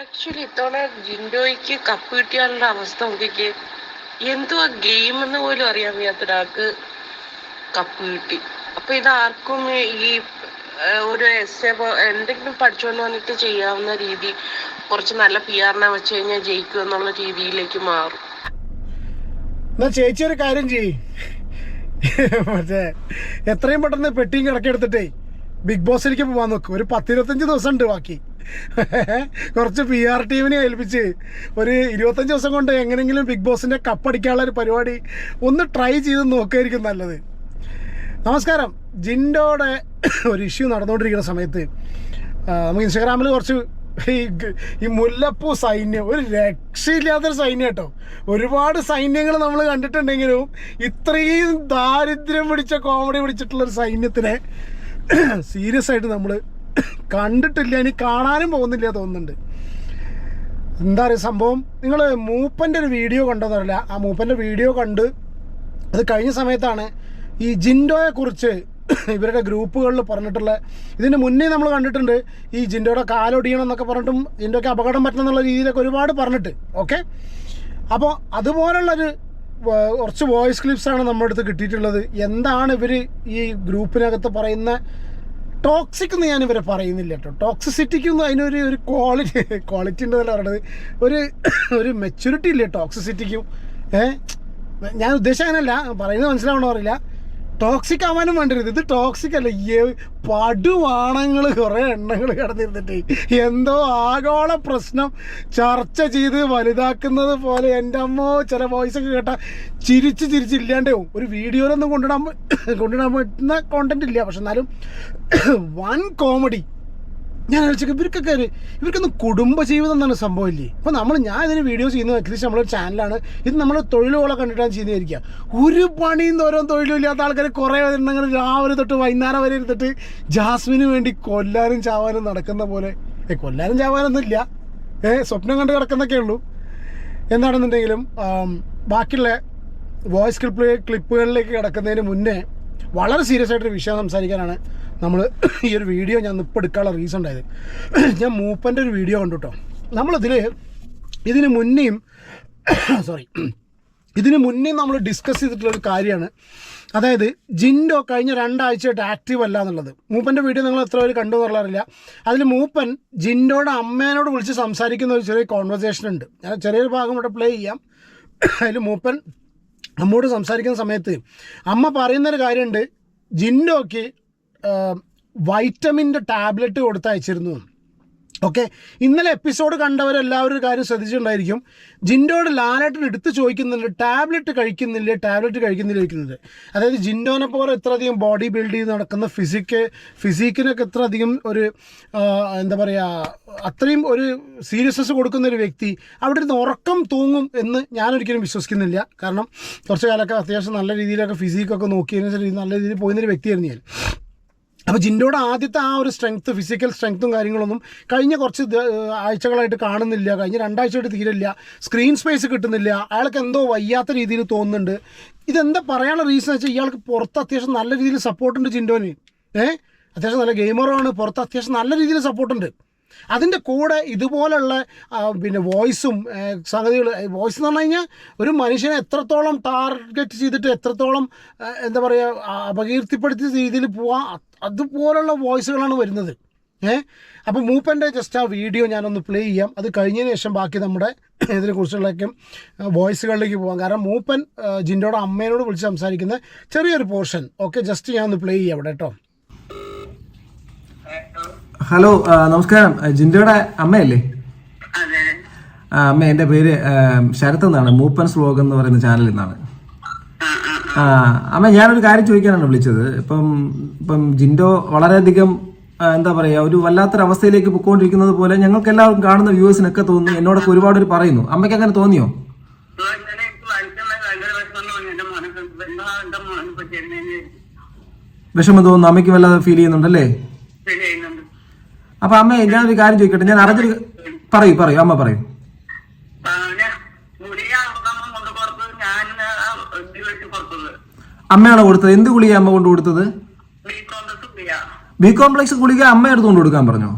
Actually ഇത്തവണ ജിൻഡോയ്ക്ക് cup കിട്ടിയാലുള്ള അവസ്ഥ നോക്കിക്ക്. എന്തുവാ ഗെയിം എന്ന് പോലും അറിയാൻ വയ്യാത്ത ഒരാൾക്ക് കപ്പ് കിട്ടി. അപ്പൊ ഇതാർക്കും ഈ ഒരു എന്തെങ്കിലും പഠിച്ചുകൊണ്ട് വന്നിട്ട് ചെയ്യാവുന്ന രീതി കുറച്ച് നല്ല PR വെച്ച് കഴിഞ്ഞാൽ ജയിക്കും എന്നുള്ള രീതിയിലേക്ക് മാറും. എന്നാ ചേച്ചി ഒരു കാര്യം ചെയ്യ്, മറ്റേ എത്രയും പെട്ടെന്ന് പെട്ടിയും കിടക്കെടുത്തിട്ടേ ബിഗ് ബോസിലേക്ക് പോകാൻ നോക്കും. ഒരു 10-25 ദിവസം ഉണ്ട് ബാക്കി. കുറച്ച് PR ടീമിനെ ഏൽപ്പിച്ച് ഒരു 25 ദിവസം കൊണ്ട് എങ്ങനെയെങ്കിലും ബിഗ് ബോസിൻ്റെ കപ്പടിക്കാനുള്ള ഒരു പരിപാടി ഒന്ന് ട്രൈ ചെയ്ത് നോക്കുകയായിരിക്കും നല്ലത്. നമസ്കാരം. ജിൻഡോയുടെ ഒരു ഇഷ്യൂ നടന്നുകൊണ്ടിരിക്കുന്ന സമയത്ത് നമുക്ക് ഇൻസ്റ്റാഗ്രാമിൽ കുറച്ച് ഈ മുല്ലപ്പൂ സൈന്യം, ഒരു രക്ഷയില്ലാത്തൊരു സൈന്യം കേട്ടോ. ഒരുപാട് സൈന്യങ്ങൾ നമ്മൾ കണ്ടിട്ടുണ്ടെങ്കിലും ഇത്രയും ദാരിദ്ര്യം പിടിച്ച കോമഡി പിടിച്ചിട്ടുള്ളൊരു സൈന്യത്തിനെ സീരിയസ് ആയിട്ട് നമ്മൾ കണ്ടിട്ടില്ല, ഇനി കാണാനും പോകുന്നില്ല തോന്നുന്നുണ്ട്. എന്താ പറയുക സംഭവം, നിങ്ങൾ മൂപ്പൻ്റെ ഒരു വീഡിയോ കണ്ടതല്ല. ആ മൂപ്പൻ്റെ വീഡിയോ കണ്ട് അത് കഴിഞ്ഞ സമയത്താണ് ഈ ജിൻഡോയെക്കുറിച്ച് ഇവരുടെ ഗ്രൂപ്പുകളിൽ പറഞ്ഞിട്ടുള്ള. ഇതിന് മുന്നേ നമ്മൾ കണ്ടിട്ടുണ്ട് ഈ ജിൻഡോയുടെ കാലൊടിയണം എന്നൊക്കെ പറഞ്ഞിട്ടും ജിൻഡോയ്ക്ക് അപകടം പറ്റണം എന്നുള്ള രീതിയിലൊക്കെ ഒരുപാട് പറഞ്ഞിട്ട്. ഓക്കെ, അപ്പോൾ അതുപോലുള്ളൊരു കുറച്ച് വോയിസ് ക്ലിപ്സാണ് നമ്മുടെ അടുത്ത് കിട്ടിയിട്ടുള്ളത്. എന്താണ് ഇവർ ഈ ഗ്രൂപ്പിനകത്ത് പറയുന്ന ടോക്സിക് എന്ന് ഞാൻ ഇവരെ പറയുന്നില്ല കേട്ടോ. ടോക്സിസിറ്റിക്കൊന്നും അതിനൊരു ക്വാളിറ്റി ഉണ്ടെന്നല്ല പറയണത്, ഒരു മെച്യൂരിറ്റി ഇല്ല ടോക്സിസിറ്റിക്കും. ഞാൻ ഉദ്ദേശിച്ച അങ്ങനെയല്ല, പറയുന്നത് മനസ്സിലാവണോ അറിയില്ല. ടോക്സിക് ആവാനും വേണ്ടരുത്. ഇത് ടോക്സിക് അല്ല, പടുവാണങ്ങൾ കുറേ എണ്ണങ്ങൾ കിടന്നിരുന്നിട്ട് എന്തോ ആഗോള പ്രശ്നം ചർച്ച ചെയ്ത് വലുതാക്കുന്നത് പോലെ. എൻ്റെ അമ്മോ, ചില വോയിസൊക്കെ കേട്ടാൽ ചിരിച്ചില്ലാണ്ടാവും. ഒരു വീഡിയോയിലൊന്നും കൊണ്ടിടാൻ പറ്റുന്ന കോണ്ടന്റ് ഇല്ല, പക്ഷെ എന്നാലും വൻ കോമഡി. ഞാൻ ആലോചിക്കും ഇവർക്കൊന്നും കുടുംബജീവിതം എന്നാണ് സംഭവം ഇല്ലേ. അപ്പോൾ ഞാൻ ഇതിന് വീഡിയോ ചെയ്യുന്നത് അറ്റ്ലീസ്റ്റ് നമ്മളൊരു ചാനലാണ്. ഇത് നമ്മൾ തൊഴിലുകളെ കണ്ടിട്ടാണ് ചെയ്യുന്നതായിരിക്കുക. ഒരു പണിയും തോരം തൊഴിലും ഇല്ലാത്ത ആൾക്കാർ കുറേ എണ്ണങ്ങൾ രാവിലെ തൊട്ട് വൈകുന്നേരം വരെ ഇരുന്നിട്ട് ജാസ്മിന് വേണ്ടി കൊല്ലാനും ചാവാനും നടക്കുന്ന പോലെ. കൊല്ലാനും ചാവാനൊന്നുമില്ല, സ്വപ്നം കണ്ട് കിടക്കുന്നൊക്കെ ഉള്ളൂ. എന്താണെന്നുണ്ടെങ്കിലും ബാക്കിയുള്ള വോയിസ് ക്ലിപ്പുകളിലേക്ക് കിടക്കുന്നതിന് മുന്നേ വളരെ സീരിയസ് ആയിട്ടൊരു വിഷയം സംസാരിക്കാനാണ് നമ്മൾ ഈ ഒരു വീഡിയോ ഞാൻ ഇപ്പോൾ എടുക്കാനുള്ള റീസൺ ഉണ്ടായത്. ഞാൻ മൂപ്പൻ്റെ ഒരു വീഡിയോ കണ്ടു കേട്ടോ. ഇതിന് മുന്നേ നമ്മൾ ഡിസ്കസ് ചെയ്തിട്ടുള്ളൊരു കാര്യമാണ്. അതായത് ജിൻഡോ കഴിഞ്ഞ 2 ആഴ്ചയായിട്ട് ആക്റ്റീവ് അല്ല എന്നുള്ളത്. മൂപ്പൻ്റെ വീഡിയോ നിങ്ങൾ എത്ര പേര് കണ്ടു എന്നറിയില്ല. അതിൽ മൂപ്പൻ ജിൻഡോയുടെ അമ്മേനോട് വിളിച്ച് സംസാരിക്കുന്ന ഒരു ചെറിയ കോൺവെർസേഷൻ ഉണ്ട്. ഞാൻ ചെറിയൊരു ഭാഗം ഇവിടെ പ്ലേ ചെയ്യാം. അതിൽ മൂപ്പൻ അമ്മോട് സംസാരിക്കുന്ന സമയത്ത് അമ്മ പറയുന്നൊരു കാര്യമുണ്ട്, ജിൻഡോയ്ക്ക് വൈറ്റമിൻ്റെ ടാബ്ലറ്റ് കൊടുത്തയച്ചിരുന്നു. ഓക്കെ, ഇന്നലെ എപ്പിസോഡ് കണ്ടവരെല്ലാവരും ഒരു കാര്യം ശ്രദ്ധിച്ചിട്ടുണ്ടായിരിക്കും. ജിൻഡോയുടെ ലാലേട്ടൻ എടുത്ത് ചോദിക്കുന്നുണ്ട്, ടാബ്ലറ്റ് കഴിക്കുന്നില്ല. അതായത് ജിൻഡോനെ പോലെ ഇത്രയധികം ബോഡി ബിൽഡ് ചെയ്ത് നടക്കുന്ന ഫിസിക്കിനൊക്കെ ഇത്രയധികം ഒരു എന്താ പറയുക, അത്രയും ഒരു സീരിയസ്നെസ് കൊടുക്കുന്ന ഒരു വ്യക്തി അവിടെ ഇരുന്ന് ഉറക്കം തൂങ്ങും എന്ന് ഞാനൊരിക്കലും വിശ്വസിക്കുന്നില്ല. കാരണം കുറച്ച് കാലമൊക്കെ അത്യാവശ്യം നല്ല രീതിയിലൊക്കെ ഫിസിക്കൊക്കെ നോക്കിയതിന് നല്ല രീതിയിൽ പോയിരുന്നൊരു വ്യക്തിയായിരുന്നു ഞാൻ. അപ്പോൾ ജിൻഡോയുടെ ആദ്യത്തെ ആ ഒരു ഫിസിക്കൽ സ്ട്രെങ്ത്തും കാര്യങ്ങളൊന്നും കഴിഞ്ഞ കുറച്ച് ആഴ്ചകളായിട്ട് കാണുന്നില്ല. കഴിഞ്ഞ 2 ആഴ്ചയായിട്ട് തീരില്ല. സ്ക്രീൻ സ്പേസ് കിട്ടുന്നില്ല. അയാൾക്ക് എന്തോ വയ്യാത്ത രീതിയിൽ തോന്നുന്നുണ്ട്. ഇതെന്താ പറയാനുള്ള റീസൺ വെച്ചാൽ ഇയാൾക്ക് പുറത്ത് അത്യാവശ്യം നല്ല രീതിയിൽ സപ്പോർട്ടുണ്ട്. ജിൻഡോന് അത്യാവശ്യം നല്ല ഗെയിമറുമാണ്. പുറത്ത് അത്യാവശ്യം നല്ല രീതിയിൽ സപ്പോർട്ടുണ്ട്. അതിൻ്റെ കൂടെ ഇതുപോലുള്ള വോയിസും സംഗതികൾ. വോയിസ് എന്ന് പറഞ്ഞു കഴിഞ്ഞാൽ ഒരു മനുഷ്യനെ എത്രത്തോളം ടാർഗറ്റ് ചെയ്തിട്ട് എത്രത്തോളം എന്താ പറയുക അപകീർത്തിപ്പെടുത്തിയ രീതിയിൽ പോവാം, അതുപോലുള്ള വോയിസുകളാണ് വരുന്നത്. അപ്പോൾ മൂപ്പൻ്റെ ജസ്റ്റ് ആ വീഡിയോ ഞാനൊന്ന് പ്ലേ ചെയ്യാം. അത് കഴിഞ്ഞതിന് ശേഷം ബാക്കി നമ്മുടെ ഇതിനെക്കുറിച്ചുള്ളൊക്കെ വോയിസുകളിലേക്ക് പോകാം. കാരണം മൂപ്പൻ ജിൻഡോയുടെ അമ്മേനോട് വിളിച്ച് സംസാരിക്കുന്ന ചെറിയൊരു പോർഷൻ. ഓക്കെ, ജസ്റ്റ് ഞാനൊന്ന് പ്ലേ ചെയ്യാം അവിടെ കേട്ടോ. ഹലോ, നമസ്കാരം. ജിൻഡോയുടെ അമ്മയല്ലേ? അമ്മ, എൻ്റെ പേര് ശരത് എന്നാണ്. മൂപ്പൻസ് വ്ലോഗ് എന്ന് പറയുന്ന ചാനലിൽ നിന്നാണ്. അമ്മ, ഞാനൊരു കാര്യം ചോദിക്കാനാണ് വിളിച്ചത്. ഇപ്പം ജിൻഡോ വളരെയധികം എന്താ പറയുക, ഒരു വല്ലാത്തൊരവസ്ഥയിലേക്ക് പൊയ്ക്കൊണ്ടിരിക്കുന്നത് പോലെ ഞങ്ങൾക്ക് എല്ലാവർക്കും കാണുന്ന വ്യൂവേഴ്സിനൊക്കെ തോന്നുന്നു. എന്നോടൊക്കെ ഒരുപാട് പറയുന്നു. അമ്മയ്ക്ക് അങ്ങനെ തോന്നിയോ? വിഷമം തോന്നുന്നു അമ്മയ്ക്ക്, വല്ലാതെ ഫീൽ ചെയ്യുന്നുണ്ടല്ലേ? അപ്പൊ അമ്മ, ഞാനൊരു കാര്യം ചോദിക്കട്ടെ. ഞാൻ അറിഞ്ഞൊരു പറയൂ അമ്മ പറയൂ. അമ്മയാണോ കൊടുത്തത്? എന്ത് ഗുളിക അമ്മ കൊണ്ട് കൊടുത്തത്? ബി കോംപ്ലക്സ് ഗുളിക അമ്മ എടുത്തുകൊണ്ട് കൊടുക്കാൻ പറഞ്ഞോ?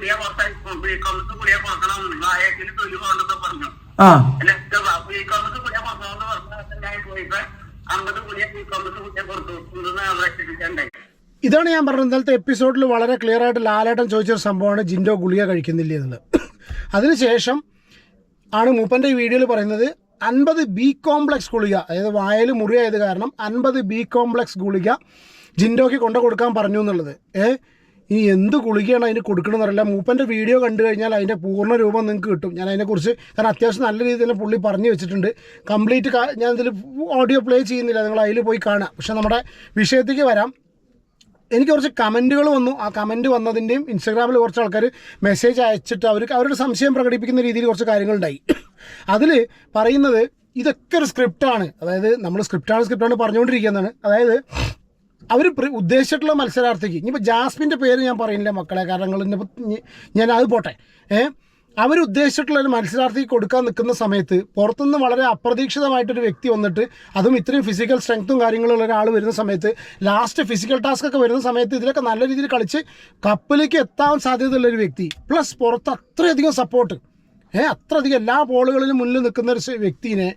ഗുളിക പുറത്തായി ബികോമസ് ഗുളിക പുറക്കണം വായക്കിൽ തൊലി കൊണ്ടെന്ന് പറഞ്ഞു. ആ ബികോമസ് ഗുളിക പുറത്തോന്ന് പറഞ്ഞാൽ പോയിപ്പോ 50 ഗുളിക ബികോമസ് ഗുളിക പുറത്തു രക്ഷിപ്പിച്ചുണ്ടായി. ഇതാണ് ഞാൻ പറഞ്ഞത്. ഇന്നലത്തെ എപ്പിസോഡിൽ വളരെ ക്ലിയർ ആയിട്ട് ലാലേട്ടൻ ചോദിച്ചൊരു സംഭവമാണ് ജിൻഡോ ഗുളിക കഴിക്കുന്നില്ല എന്നുള്ളത്. അതിനുശേഷം ആണ് മൂപ്പൻ്റെ ഈ വീഡിയോയിൽ പറയുന്നത് 50 ബി കോംപ്ലക്സ് ഗുളിക, അതായത് വായൽ മുറിയായത് കാരണം 50 ബി കോംപ്ലക്സ് ഗുളിക ജിൻഡോയ്ക്ക് കൊണ്ടു കൊടുക്കാൻ പറഞ്ഞു എന്നുള്ളത്. ഇനി എന്ത് ഗുളികയാണ് അതിന് കൊടുക്കണമെന്നറിയില്ല. മൂപ്പൻ്റെ വീഡിയോ കണ്ടു കഴിഞ്ഞാൽ അതിൻ്റെ പൂർണ്ണ രൂപം നിങ്ങൾക്ക് കിട്ടും. ഞാൻ അതിനെക്കുറിച്ച് കാരണം അത്യാവശ്യം നല്ല രീതിയിൽ തന്നെ പുള്ളി പറഞ്ഞു വെച്ചിട്ടുണ്ട്. കംപ്ലീറ്റ് ഞാൻ ഇതിൽ ഓഡിയോ പ്ലേ ചെയ്യുന്നില്ല, നിങ്ങൾ അതിൽ പോയി കാണാം. പക്ഷേ നമ്മുടെ വിഷയത്തേക്ക് വരാം. എനിക്ക് കുറച്ച് കമൻറ്റുകൾ വന്നു. ആ കമൻറ്റ് വന്നതിൻ്റെയും ഇൻസ്റ്റാഗ്രാമിൽ കുറച്ച് ആൾക്കാർ മെസ്സേജ് അയച്ചിട്ട് അവരുടെ സംശയം പ്രകടിപ്പിക്കുന്ന രീതിയിൽ കുറച്ച് കാര്യങ്ങളുണ്ടായി. അതിൽ പറയുന്നത് ഇതൊക്കെ ഒരു സ്ക്രിപ്റ്റാണ്, അതായത് നമ്മൾ സ്ക്രിപ്റ്റാണ് പറഞ്ഞുകൊണ്ടിരിക്കുന്നതാണ്. അതായത് അവർ ഉദ്ദേശിച്ചിട്ടുള്ള മത്സരാർത്ഥിക്ക്, ഇനിയിപ്പോൾ ജാസ്മിൻ്റെ പേര് ഞാൻ പറയുന്നില്ല മക്കളെ, കാരണം ഞാൻ അത് പോട്ടെ. അവരുദ്ദേശിച്ചിട്ടുള്ള ഒരു മത്സരാർത്ഥിക്ക് കൊടുക്കാൻ നിൽക്കുന്ന സമയത്ത് പുറത്തുനിന്ന് വളരെ അപ്രതീക്ഷിതമായിട്ടൊരു വ്യക്തി വന്നിട്ട്, അതും ഇത്രയും ഫിസിക്കൽ സ്ട്രെങ്ത്തും കാര്യങ്ങളുള്ള ഒരാൾ വരുന്ന സമയത്ത്, ലാസ്റ്റ് ഫിസിക്കൽ ടാസ്ക് ഒക്കെ വരുന്ന സമയത്ത് ഇതിലൊക്കെ നല്ല രീതിയിൽ കളിച്ച് കപ്പിലേക്ക് എത്താൻ സാധ്യതയുള്ളൊരു വ്യക്തി, പ്ലസ് പുറത്ത് അത്രയധികം സപ്പോർട്ട്, അത്രയധികം എല്ലാ ബോളുകളിലും മുന്നിൽ നിൽക്കുന്ന ഒരു വ്യക്തിനെ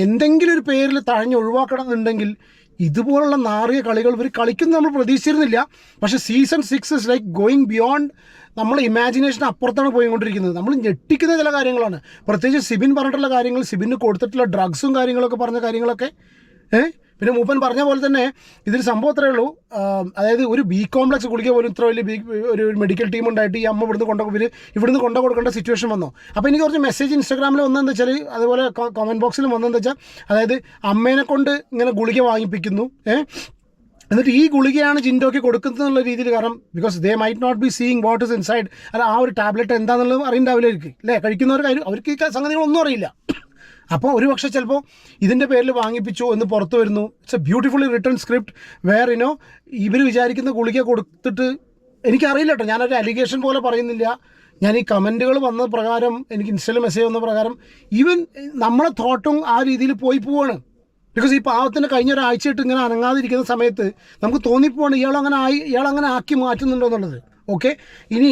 എന്തെങ്കിലും ഒരു പേരിൽ തഴഞ്ഞ് ഒഴിവാക്കണം എന്നുണ്ടെങ്കിൽ ഇതുപോലുള്ള നാറിയ കളികൾ ഇവർ കളിക്കുന്നത് നമ്മൾ പ്രതീക്ഷിച്ചിരുന്നില്ല. പക്ഷേ season 6 is like going beyond നമ്മളെ ഇമാജിനേഷൻ അപ്പുറത്താണ് പോയിക്കൊണ്ടിരിക്കുന്നത്. നമ്മൾ ഞെട്ടിക്കുന്ന ചില കാര്യങ്ങളാണ്. പ്രത്യേകിച്ച് സിബിൻ പറഞ്ഞിട്ടുള്ള കാര്യങ്ങൾ, സിബിന് കൊടുത്തിട്ടുള്ള ഡ്രഗ്സും കാര്യങ്ങളൊക്കെ പറഞ്ഞ കാര്യങ്ങളൊക്കെ. പിന്നെ മൂപ്പൻ പറഞ്ഞ പോലെ തന്നെ ഇതിൽ സംഭവം അത്രയേ ഉള്ളൂ. അതായത് ഒരു ബി കോംപ്ലക്സ് ഗുളിക പോലും ഇത്ര വലിയ ഒരു മെഡിക്കൽ ടീം ഉണ്ടായിട്ട് ഈ അമ്മ ഇവിടുന്ന് കൊണ്ടു കൊടുക്കേണ്ട സിറ്റുവേഷൻ വന്നു. അപ്പോൾ എനിക്ക് കുറച്ച് മെസ്സേജ് ഇൻസ്റ്റാഗ്രാമിൽ വന്നതെന്ന് വെച്ചാൽ, അതുപോലെ കമൻറ്റ് ബോക്സിൽ വന്നതെന്ന് വെച്ചാൽ, അതായത് അമ്മേനെ കൊണ്ട് ഇങ്ങനെ ഗുളിക വാങ്ങിപ്പിക്കുന്നു, എന്നിട്ട് ഈ ഗുളികയാണ് ജിൻഡോയ്ക്ക് കൊടുക്കുന്നതെന്നുള്ള രീതിയിൽ. കാരണം because they might not be seeing what is inside. അല്ല, ആ ഒരു ടാബ്ലറ്റ് എന്താണെന്നുള്ളത് അറിയണ്ടാവില്ലായിരിക്കും അല്ലേ, അവർക്ക് ഈ സംഗതികളൊന്നും അറിയില്ല. അപ്പോൾ ഒരു പക്ഷേ ചിലപ്പോൾ ഇതിൻ്റെ പേരിൽ വാങ്ങിപ്പിച്ചു എന്ന് പുറത്ത് വരുന്നു. It's a beautifully written script where ഇവർ വിചാരിക്കുന്ന ഗുളിക കൊടുത്തിട്ട്, എനിക്കറിയില്ല കേട്ടോ, ഞാനൊരു അലിഗേഷൻ പോലെ പറയുന്നില്ല. ഞാൻ ഈ കമൻറ്റുകൾ വന്ന പ്രകാരം, എനിക്ക് ഇൻസ്റ്റയിൽ മെസ്സേജ് വന്ന പ്രകാരം ഈവൻ നമ്മളെ തോട്ടും ആ രീതിയിൽ പോവാണ്. ബിക്കോസ് ഈ പാവത്തിൻ്റെ കഴിഞ്ഞ ഒരാഴ്ചയായിട്ട് ഇങ്ങനെ അനങ്ങാതിരിക്കുന്ന സമയത്ത് നമുക്ക് തോന്നിപ്പോവാണ് ഇയാളങ്ങനെ ആക്കി മാറ്റുന്നുണ്ടോ എന്നുള്ളത്. ഓക്കെ, ഇനി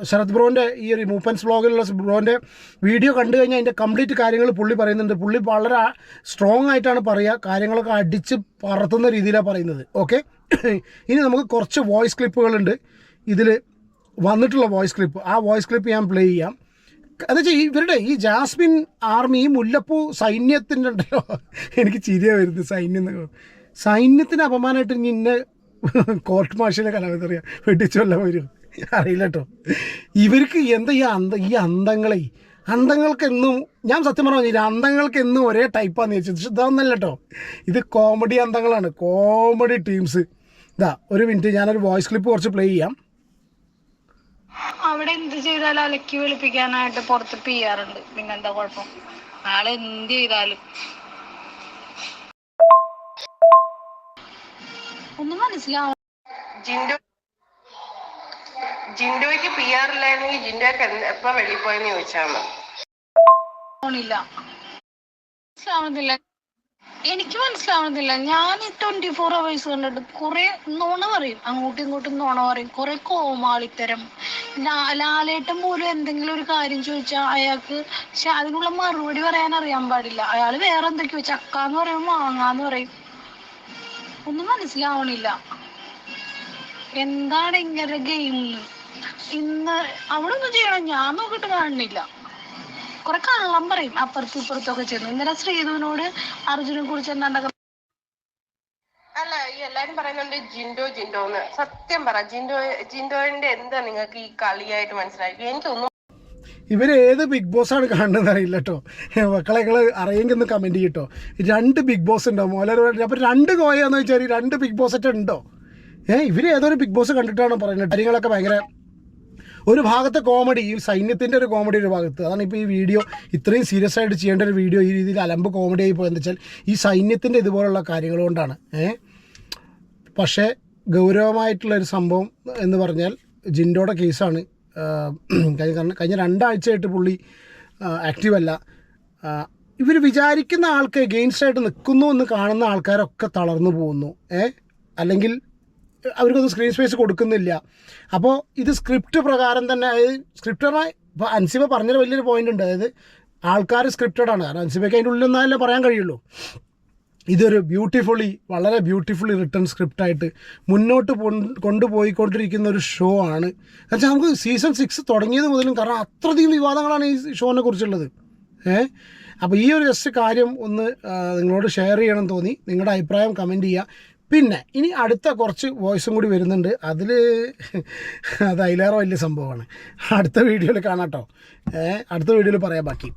ശരത് ബ്രോൻ്റെ ഈ ഒരു മൂപ്പൻസ് വ്ളോഗിലുള്ള ബ്രോൻ്റെ വീഡിയോ കണ്ടു കഴിഞ്ഞാൽ അതിൻ്റെ കംപ്ലീറ്റ് കാര്യങ്ങൾ പുള്ളി പറയുന്നുണ്ട്. പുള്ളി വളരെ സ്ട്രോങ് ആയിട്ടാണ് പറയുക, കാര്യങ്ങളൊക്കെ അടിച്ച് പറത്തുന്ന രീതിയിലാണ് പറയുന്നത്. ഓക്കെ, ഇനി നമുക്ക് കുറച്ച് വോയിസ് ക്ലിപ്പുകളുണ്ട് ഇതിൽ വന്നിട്ടുള്ള വോയിസ് ക്ലിപ്പ്. ആ വോയിസ് ക്ലിപ്പ് ഞാൻ പ്ലേ ചെയ്യാം. എന്നുവെച്ചാൽ ഇവരുടെ ഈ ജാസ്മിൻ ആർമി, ഈ മുല്ലപ്പൂ സൈന്യത്തിൻ്റെ ഉണ്ടല്ലോ, എനിക്ക് ചിരിയാണ് വരുന്നത്. സൈന്യത്തിന് അപമാനമായിട്ട് ഇന്നെ കോർട്ട് മാർഷലെ കലാപതറിയാം വെട്ടിച്ചൊല്ല വരും, അറിയില്ല കേട്ടോ. ഇവർക്ക് എന്താ ഈ അന്തങ്ങൾക്കെന്നും, ഞാൻ സത്യം പറഞ്ഞില്ല, അന്തങ്ങൾക്കെന്നും ഒരേ ടൈപ്പാന്ന് ചോദിച്ചത്. പക്ഷെ ഇതൊന്നല്ല കേട്ടോ, ഇത് കോമഡി അന്തങ്ങളാണ്, കോമഡി ടീംസ്. ഒരു മിനിറ്റ്, ഞാനൊരു വോയിസ് ക്ലിപ്പ് കുറച്ച് പ്ലേ ചെയ്യാം. അവിടെ എന്ത് ചെയ്താലും അലക്കി വെളുപ്പിക്കാനായിട്ട് പുറത്ത് ചെയ്യാറുണ്ട്. പിന്നെന്താ കുഴപ്പം, ആള് എന്ത് ചെയ്താലും ഒന്നും മനസ്സിലാവും. ജിൻഡോയ്ക്ക് PR ഇല്ലായിരുന്നെങ്കിൽ ജിൻഡോയ്ക്ക് എപ്പോ വെളിയിൽ പോയെന്ന് ചോദിച്ചാൽ മനസ്സിലാവുന്നില്ല, എനിക്ക് മനസ്സിലാവുന്നില്ല. ഞാൻ 24 hours കണ്ടിട്ട് കുറെ നുണ പറയും, അങ്ങോട്ടും ഇങ്ങോട്ടും നുണ പറയും, കുറെ കോമാളിത്തരം. ലാലേട്ടൻ പോലും എന്തെങ്കിലും ഒരു കാര്യം ചോദിച്ചാൽ അയാൾക്ക് അതിനുള്ള മറുപടി പറയാൻ അറിയാൻ പാടില്ല. അയാൾ വേറെ എന്തൊക്കെയോ ചക്കാന്ന് പറയും, മാങ്ങാന്ന് പറയും. ഒന്നും മനസ്സിലാവണില്ല, എന്താണ് ഇങ്ങനെ ഗെയിം. ഇന്ന് അവിടെ ഒന്നും ചെയ്യണം, ഞാൻ നോക്കിട്ട് കാണുന്നില്ല. കുറെ കള്ളം പറയും അപ്പുറത്തും ഇപ്പുറത്തൊക്കെ ചെന്നു. ഇന്നലെ ശ്രീധുവിനോട് അർജുനെ കുറിച്ച് എന്താണ്ടൊക്കെ. അല്ല, ഈ എല്ലാരും പറയുന്നുണ്ട് ജിൻഡോന്ന്. സത്യം പറ, ജിൻഡോന്റെ എന്താ നിങ്ങൾക്ക് ഈ കളിയായിട്ട് മനസ്സിലായി? എനിക്കൊന്നും. ഇവരേത് ബിഗ് ബോസാണ് കാണുന്നത് അറിയില്ല കേട്ടോ. മക്കളെ അറിയെങ്കിൽ ഒന്ന് കമൻറ്റ് ചെയ്യട്ടോ. 2 ബിഗ് ബോസ് ഉണ്ടോ മോലരോട്? അപ്പോൾ 2 കോയാന്ന് വെച്ചാൽ 2 ബിഗ് ബോസ് ഒക്കെ ഉണ്ടോ? ഇവർ ഏതൊരു ബിഗ് ബോസ് കണ്ടിട്ടാണ് പറയുന്നത്. കാര്യങ്ങളൊക്കെ ഭയങ്കര ഒരു ഭാഗത്തെ കോമഡി, ഈ സൈന്യത്തിൻ്റെ ഒരു കോമഡി ഒരു ഭാഗത്ത്. അതാണ് ഇപ്പോൾ ഈ വീഡിയോ ഇത്രയും സീരിയസ് ആയിട്ട് ചെയ്യേണ്ട ഒരു വീഡിയോ ഈ രീതിയിൽ അലമ്പ് കോമഡി ആയി പോയെന്ന് വെച്ചാൽ ഈ സൈന്യത്തിൻ്റെ ഇതുപോലുള്ള കാര്യങ്ങൾ കൊണ്ടാണ്. പക്ഷേ ഗൗരവമായിട്ടുള്ളൊരു സംഭവം എന്ന് പറഞ്ഞാൽ ജിൻഡോയുടെ കേസാണ്. കഴിഞ്ഞ 2 ആഴ്ചയായിട്ട് പുള്ളി ആക്റ്റീവ് അല്ല. ഇവർ വിചാരിക്കുന്ന ആൾക്ക് എഗെയിൻസ്റ്റ് ആയിട്ട് നിൽക്കുന്നു എന്ന് കാണുന്ന ആൾക്കാരൊക്കെ തളർന്നു പോകുന്നു. അല്ലെങ്കിൽ അവർക്കൊന്നും സ്ക്രീൻ സ്പേസ് കൊടുക്കുന്നില്ല. അപ്പോൾ ഇത് സ്ക്രിപ്റ്റ് പ്രകാരം തന്നെ, അതായത് സ്ക്രിപ്റ്ററായി ഇപ്പോൾ അൻസിബ പറഞ്ഞൊരു വലിയൊരു പോയിൻ്റ് ഉണ്ട്. അതായത് ആൾക്കാർ സ്ക്രിപ്റ്റഡാണ്. കാരണം അൻസിബയ്ക്ക് അതിൻ്റെ ഉള്ളിൽ നിന്നാലേ പറയാൻ കഴിയുള്ളൂ. ഇതൊരു വളരെ ബ്യൂട്ടിഫുള്ളി റിട്ടൺ സ്ക്രിപ്റ്റായിട്ട് മുന്നോട്ട് കൊണ്ടുപോയിക്കൊണ്ടിരിക്കുന്ന ഒരു ഷോ ആണ്. എന്നുവെച്ചാൽ നമുക്ക് സീസൺ 6 തുടങ്ങിയത് മുതലും, കാരണം അത്രയധികം വിവാദങ്ങളാണ് ഈ ഷോനെ കുറിച്ചുള്ളത്. അപ്പോൾ ഈ ഒരു ജസ്റ്റ് കാര്യം ഒന്ന് നിങ്ങളോട് ഷെയർ ചെയ്യണം തോന്നി. നിങ്ങളുടെ അഭിപ്രായം കമൻറ്റ് ചെയ്യുക. പിന്നെ ഇനി അടുത്ത കുറച്ച് വോയിസും കൂടി വരുന്നുണ്ട്. അത് അതിലേറെ വലിയ സംഭവമാണ്. അടുത്ത വീഡിയോയിൽ കാണാം കേട്ടോ. അടുത്ത വീഡിയോയിൽ പറയാം ബാക്കി.